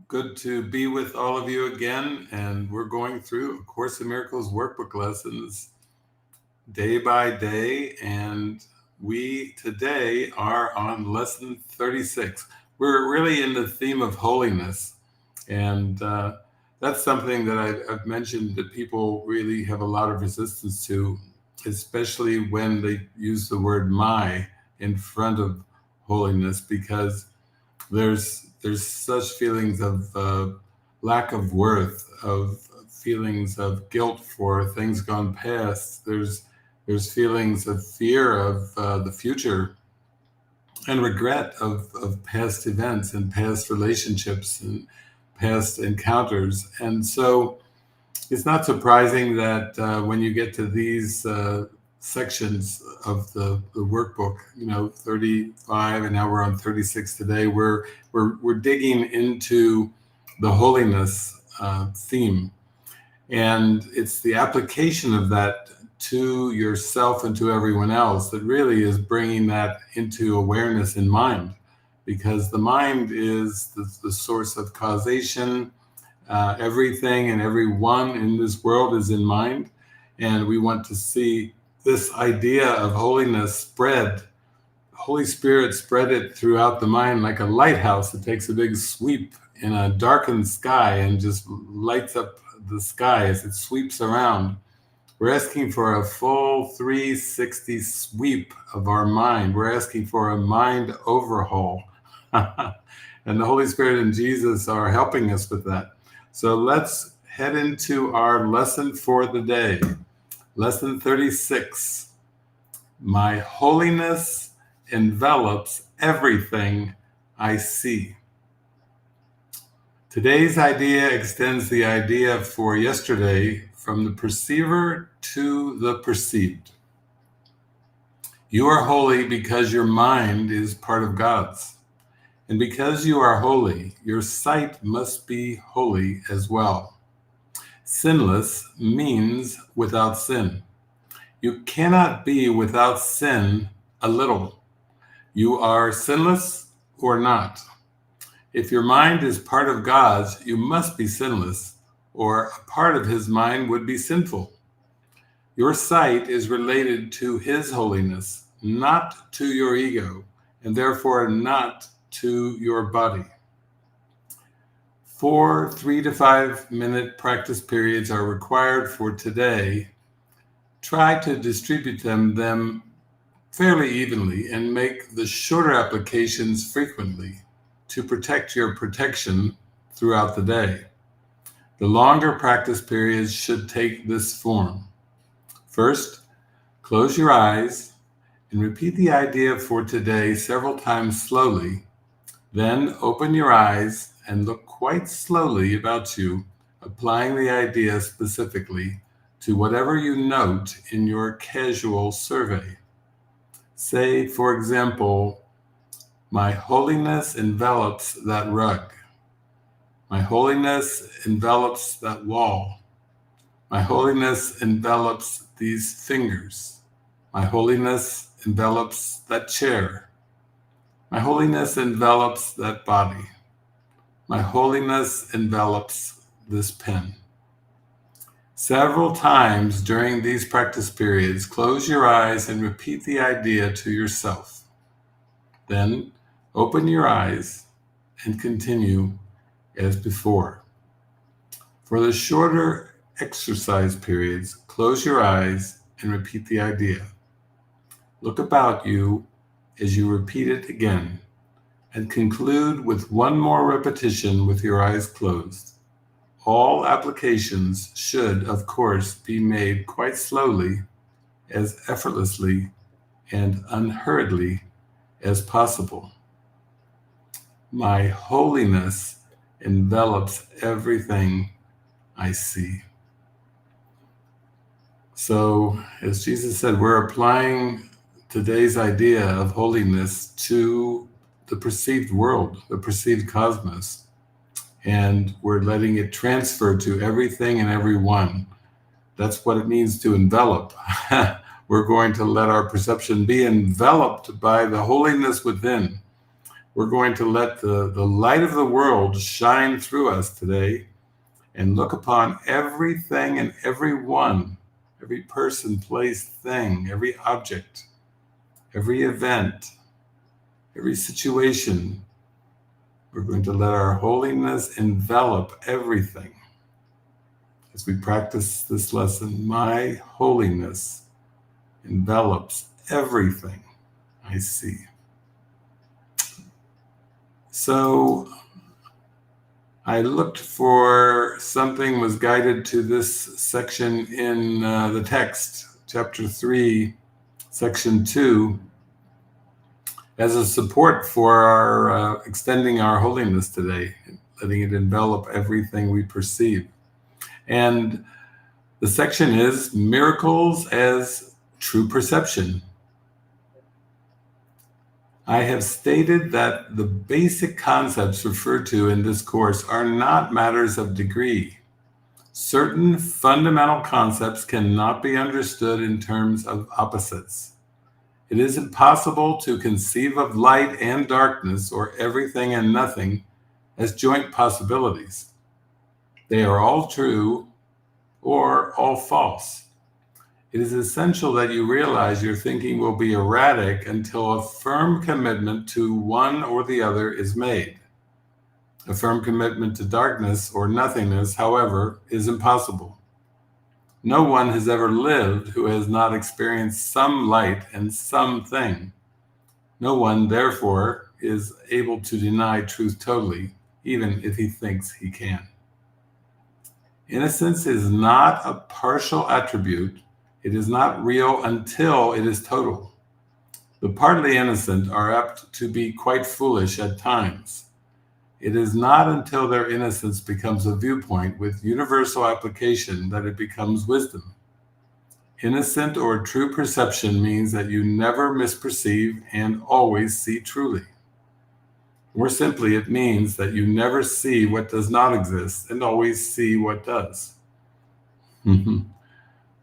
Good to be with all of you again. And we're going through A Course in Miracles workbook lessons day by day. And we today are on lesson 36. We're really in the theme of holiness. And that's something that I've mentioned that people really have a lot of resistance to, especially when they use the word my in front of holiness, because there's such feelings of lack of worth, of feelings of guilt for things gone past. There's feelings of fear of the future, and regret of past events and past relationships and past encounters. And so it's not surprising that when you get to these sections of the workbook, 35, and now we're on 36 today, we're digging into the holiness theme. And it's the application of that to yourself and to everyone else that really is bringing that into awareness in mind, because the mind is the source of causation. Everything and everyone in this world is in mind, and we want to see this idea of holiness spread. Holy Spirit spread it throughout the mind like a lighthouse that takes a big sweep in a darkened sky and just lights up the sky as it sweeps around. We're asking for a full 360 sweep of our mind. We're asking for a mind overhaul. And the Holy Spirit and Jesus are helping us with that. So let's head into our lesson for the day. Lesson 36. My holiness envelops everything I see. Today's idea extends the idea for yesterday from the perceiver to the perceived. You are holy because your mind is part of God's. And because you are holy, your sight must be holy as well. Sinless means without sin. You cannot be without sin a little. You are sinless or not. If your mind is part of God's, you must be sinless, or a part of his mind would be sinful. Your sight is related to his holiness, not to your ego, and therefore not to your body. 4 3 to 5 minute practice periods are required for today. Try to distribute them fairly evenly and make the shorter applications frequently to protect your protection throughout the day. The longer practice periods should take this form. First, close your eyes and repeat the idea for today several times slowly. Then open your eyes and look quite slowly about you, applying the idea specifically to whatever you note in your casual survey. Say, for example, my holiness envelops that rug. My holiness envelops that wall. My holiness envelops these fingers. My holiness envelops that chair. My holiness envelops that body. My holiness envelops this pen. Several times during these practice periods, close your eyes and repeat the idea to yourself. Then open your eyes and continue as before. For the shorter exercise periods, close your eyes and repeat the idea. Look about you as you repeat it again, and conclude with one more repetition with your eyes closed. All applications should, of course, be made quite slowly, as effortlessly and unhurriedly as possible. My holiness envelops everything I see. So, as Jesus said, we're applying today's idea of holiness to the perceived world, the perceived cosmos, and we're letting it transfer to everything and everyone. That's what it means to envelop. We're going to let our perception be enveloped by the holiness within. we're going to let the light of the world shine through us today and look upon everything and everyone, every person, place, thing, every object, every event, every situation. We're going to let our holiness envelop everything. As we practice this lesson, my holiness envelops everything I see. So I looked for something, was guided to this section in the text, chapter 3, section 2, as a support for our extending our holiness today, letting it envelop everything we perceive. And the section is Miracles as True Perception. I have stated that the basic concepts referred to in this course are not matters of degree. Certain fundamental concepts cannot be understood in terms of opposites. It is impossible to conceive of light and darkness, or everything and nothing, as joint possibilities. They are all true or all false. It is essential that you realize your thinking will be erratic until a firm commitment to one or the other is made. A firm commitment to darkness or nothingness, however, is impossible. No one has ever lived who has not experienced some light and something. No one, therefore, is able to deny truth totally, even if he thinks he can. Innocence is not a partial attribute. It is not real until it is total. The partly innocent are apt to be quite foolish at times. It is not until their innocence becomes a viewpoint with universal application that it becomes wisdom. Innocent or true perception means that you never misperceive and always see truly. More simply, it means that you never see what does not exist and always see what does.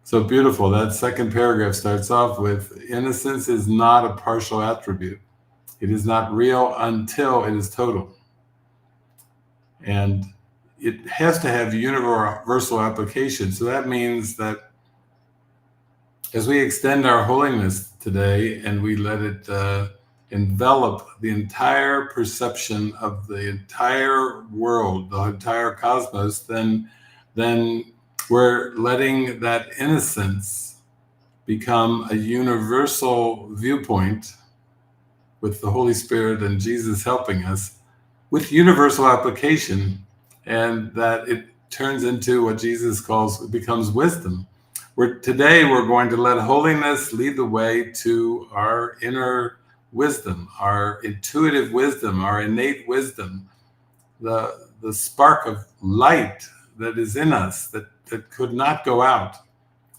So beautiful. That second paragraph starts off with, innocence is not a partial attribute. It is not real until it is total. And it has to have universal application. So that means that as we extend our holiness today and we let it envelop the entire perception of the entire world, the entire cosmos, then we're letting that innocence become a universal viewpoint with the Holy Spirit and Jesus helping us with universal application, and that it turns into what Jesus calls, it becomes wisdom. Today we're going to let holiness lead the way to our inner wisdom, our intuitive wisdom, our innate wisdom, the spark of light that is in us that could not go out.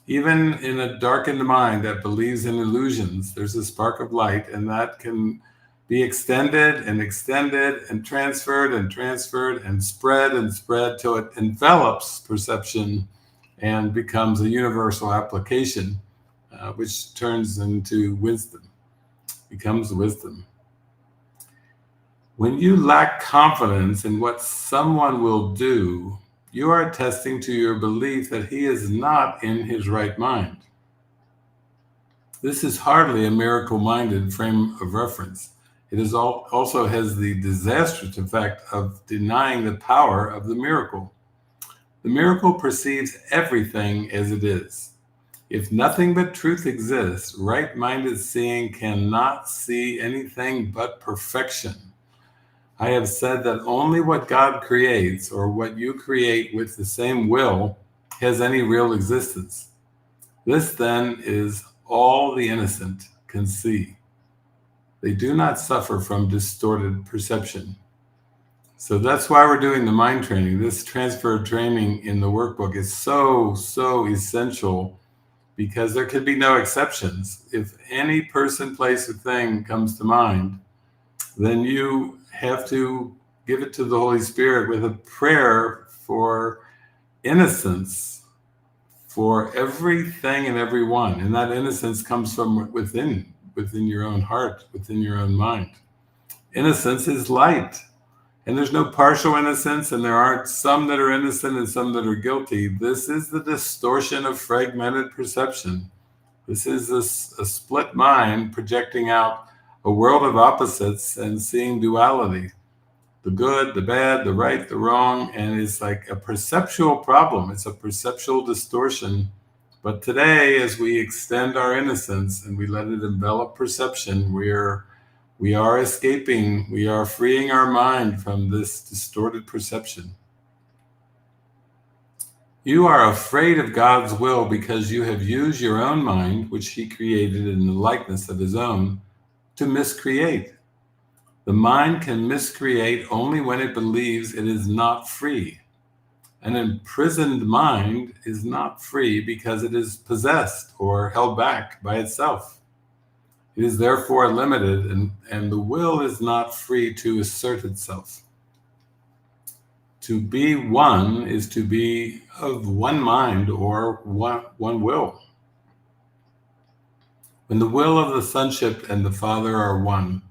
Even in a darkened mind that believes in illusions, there's a spark of light, and that can be extended and transferred and spread till it envelops perception and becomes a universal application, which turns into wisdom, becomes wisdom. When you lack confidence in what someone will do, you are attesting to your belief that he is not in his right mind. This is hardly a miracle-minded frame of reference. It also has the disastrous effect of denying the power of the miracle. The miracle perceives everything as it is. If nothing but truth exists, right-minded seeing cannot see anything but perfection. I have said that only what God creates, or what you create with the same will, has any real existence. This, then, is all the innocent can see. They do not suffer from distorted perception. So that's why we're doing the mind training. This transfer training in the workbook is so essential, because there could be no exceptions. If any person, place, or thing comes to mind, then you have to give it to the Holy Spirit with a prayer for innocence for everything and everyone. And that innocence comes from within your own heart, within your own mind. innocence is light. And there's no partial innocence, and there aren't some that are innocent and some that are guilty. This is the distortion of fragmented perception. This is a split mind projecting out a world of opposites and seeing duality. The good, the bad, the right, the wrong, and it's like a perceptual problem. It's a perceptual distortion. But today, as we extend our innocence and we let it envelop perception, we are escaping, we are freeing our mind from this distorted perception. You are afraid of God's will because you have used your own mind, which he created in the likeness of his own, to miscreate. The mind can miscreate only when it believes it is not free. An imprisoned mind is not free because it is possessed or held back by itself. It is therefore limited, and the will is not free to assert itself. To be one is to be of one mind or one will. When the will of the sonship and the Father are one,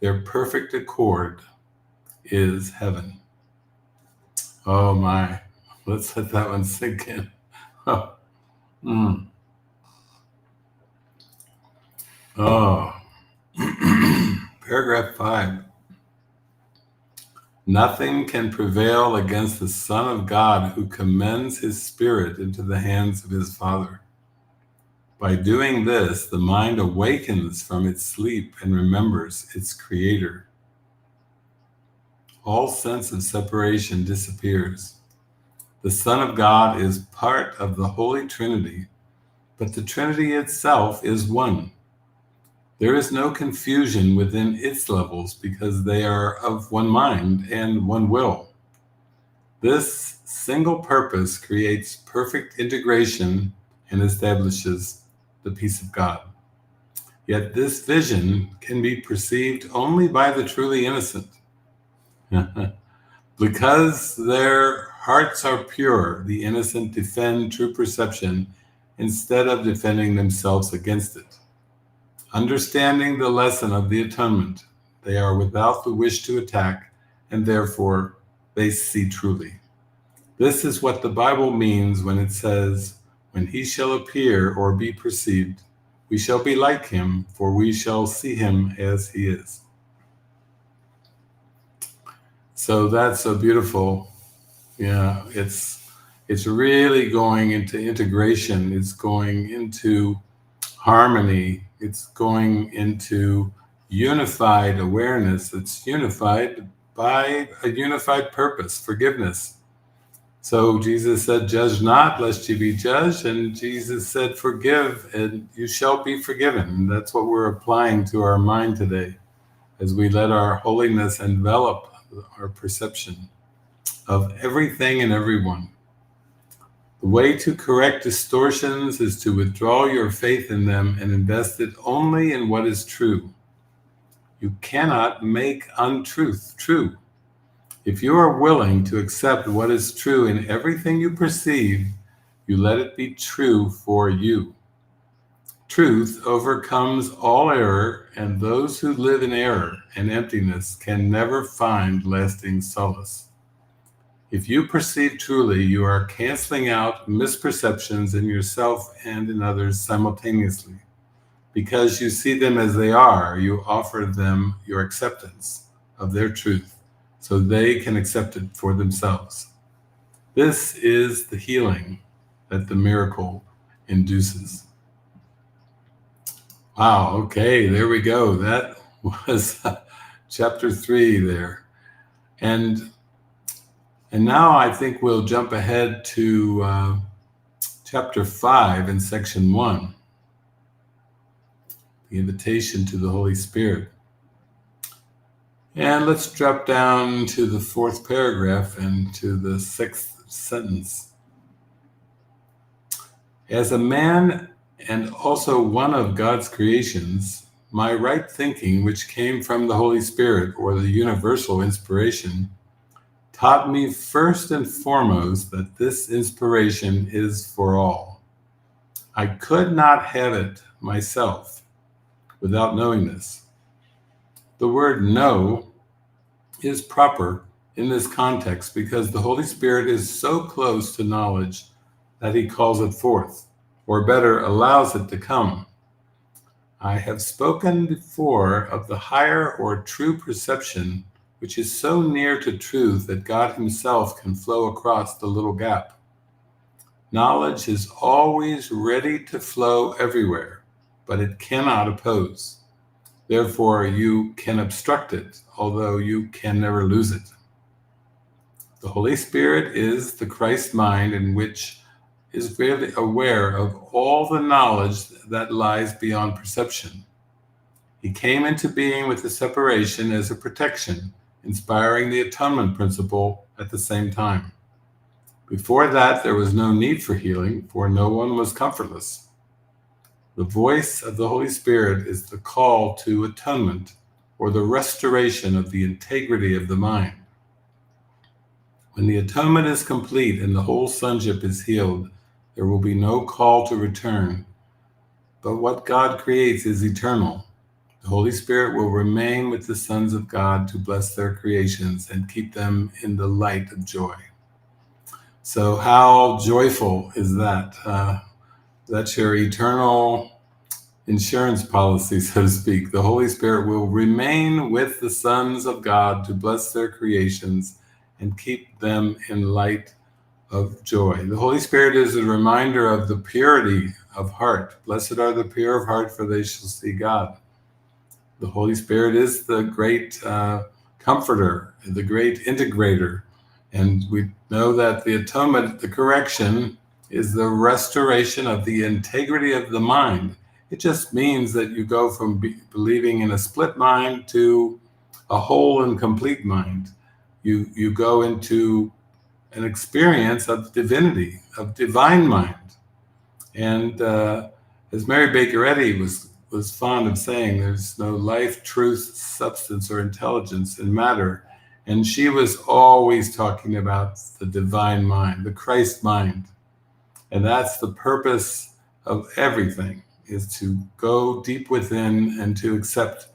their perfect accord is heaven. Oh my, let's let that one sink in. Oh. Oh. Paragraph 5. Nothing can prevail against the Son of God who commends his spirit into the hands of his Father. By doing this, the mind awakens from its sleep and remembers its Creator. All sense of separation disappears. The Son of God is part of the Holy Trinity, but the Trinity itself is one. There is no confusion within its levels because they are of one mind and one will. This single purpose creates perfect integration and establishes the peace of God. Yet this vision can be perceived only by the truly innocent. Because their hearts are pure, the innocent defend true perception instead of defending themselves against it. Understanding the lesson of the atonement, they are without the wish to attack, and therefore they see truly. This is what the Bible means when it says, "When he shall appear or be perceived, we shall be like him, for we shall see him as he is." So that's so beautiful. Yeah, it's really going into integration. It's going into harmony. It's going into unified awareness. It's unified by a unified purpose, forgiveness. So Jesus said, "Judge not, lest ye be judged." And Jesus said, "Forgive, and you shall be forgiven." And that's what we're applying to our mind today as we let our holiness envelop our perception of everything and everyone. The way to correct distortions is to withdraw your faith in them and invest it only in what is true. You cannot make untruth true. If you are willing to accept what is true in everything you perceive, you let it be true for you. Truth overcomes all error, and those who live in error and emptiness can never find lasting solace. If you perceive truly, you are canceling out misperceptions in yourself and in others simultaneously. Because you see them as they are, you offer them your acceptance of their truth so they can accept it for themselves. This is the healing that the miracle induces. Wow, okay, there we go. That was chapter 3 there. And now I think we'll jump ahead to chapter 5 in section 1, the invitation to the Holy Spirit. And let's drop down to the 4th paragraph and to the 6th sentence. As a man and also one of God's creations, my right thinking, which came from the Holy Spirit or the universal inspiration, taught me first and foremost that this inspiration is for all. I could not have it myself without knowing this. the word know is proper in this context because the Holy Spirit is so close to knowledge that he calls it forth, or better, allows it to come. I have spoken before of the higher or true perception, which is so near to truth that God himself can flow across the little gap. Knowledge is always ready to flow everywhere, but it cannot oppose. Therefore, you can obstruct it, although you can never lose it. The Holy Spirit is the Christ mind in which is really aware of all the knowledge that lies beyond perception. He came into being with the separation as a protection, inspiring the atonement principle at the same time. Before that, there was no need for healing, for no one was comfortless. The voice of the Holy Spirit is the call to atonement, or the restoration of the integrity of the mind. When the atonement is complete and the whole sonship is healed, there will be no call to return. But what God creates is eternal. The Holy Spirit will remain with the sons of God to bless their creations and keep them in the light of joy. So how joyful is that? That's your eternal insurance policy, so to speak. The Holy Spirit will remain with the sons of God to bless their creations and keep them in light of joy. The Holy Spirit is a reminder of the purity of heart. Blessed are the pure of heart, for they shall see God. The Holy Spirit is the great comforter, the great integrator. And we know that the atonement, the correction, is the restoration of the integrity of the mind. It just means that you go from believing in a split mind to a whole and complete mind. You go into an experience of divinity, of divine mind. And as Mary Baker Eddy was fond of saying, there's no life, truth, substance, or intelligence in matter. And she was always talking about the divine mind, the Christ mind. And that's the purpose of everything, is to go deep within and to accept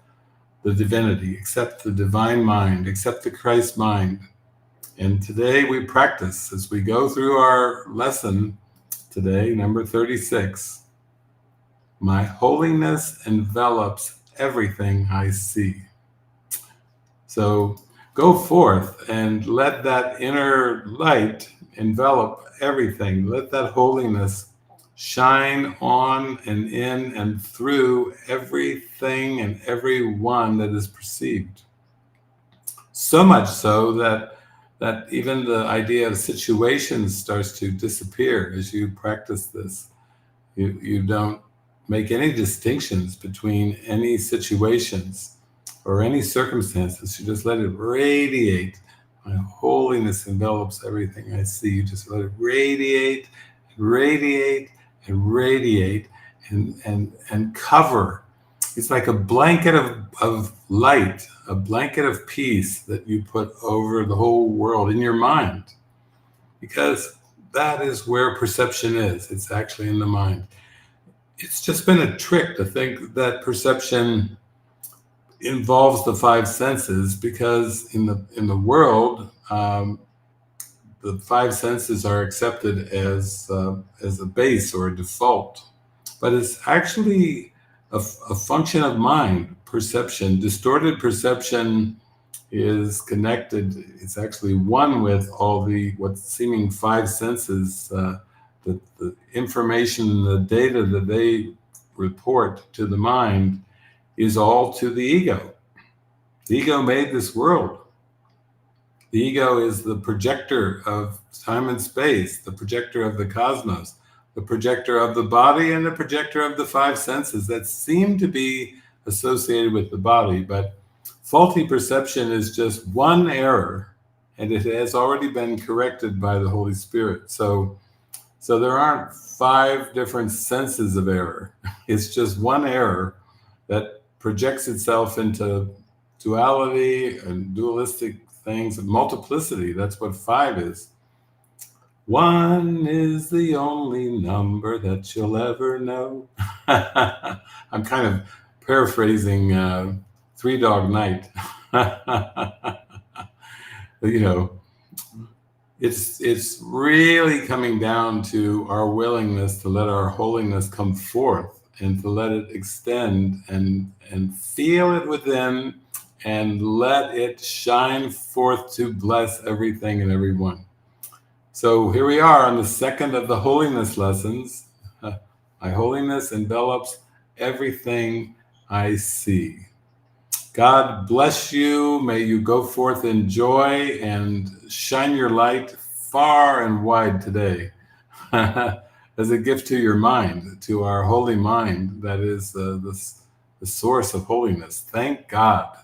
the divinity, accept the divine mind, accept the Christ mind. And today we practice as we go through our lesson today, number 36. My holiness envelops everything I see. So go forth and let that inner light envelop everything. Let that holiness shine on and in and through everything and everyone that is perceived. So much so that even the idea of situations starts to disappear as you practice this. You don't make any distinctions between any situations or any circumstances. You just let it radiate. My holiness envelops everything I see. You just let it radiate, radiate, and radiate, and cover. It's like a blanket of light, a blanket of peace that you put over the whole world in your mind. Because that is where perception is. It's actually in the mind. It's just been a trick to think that perception involves the five senses, because in the world, the five senses are accepted as a base or a default, but it's actually a function of mind. Perception, distorted perception, is connected. It's actually one with all the what's seeming five senses. The information, the data that they report to the mind is all to the ego. The ego made this world. The ego is the projector of time and space, the projector of the cosmos, the projector of the body, and the projector of the five senses that seem to be associated with the body. But faulty perception is just one error, and it has already been corrected by the Holy Spirit. So there aren't five different senses of error. It's just one error that projects itself into duality and dualistic things, multiplicity. That's what five is. One is the only number that you'll ever know. I'm kind of paraphrasing Three Dog Night. You know, it's really coming down to our willingness to let our holiness come forth and to let it extend and feel it within and let it shine forth to bless everything and everyone. So here we are on the second of the holiness lessons. My holiness envelops everything I see. God bless you. May you go forth in joy and shine your light far and wide today as a gift to your mind, to our holy mind that is the source of holiness. Thank God.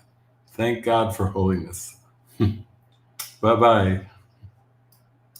Thank God for holiness. Bye-bye.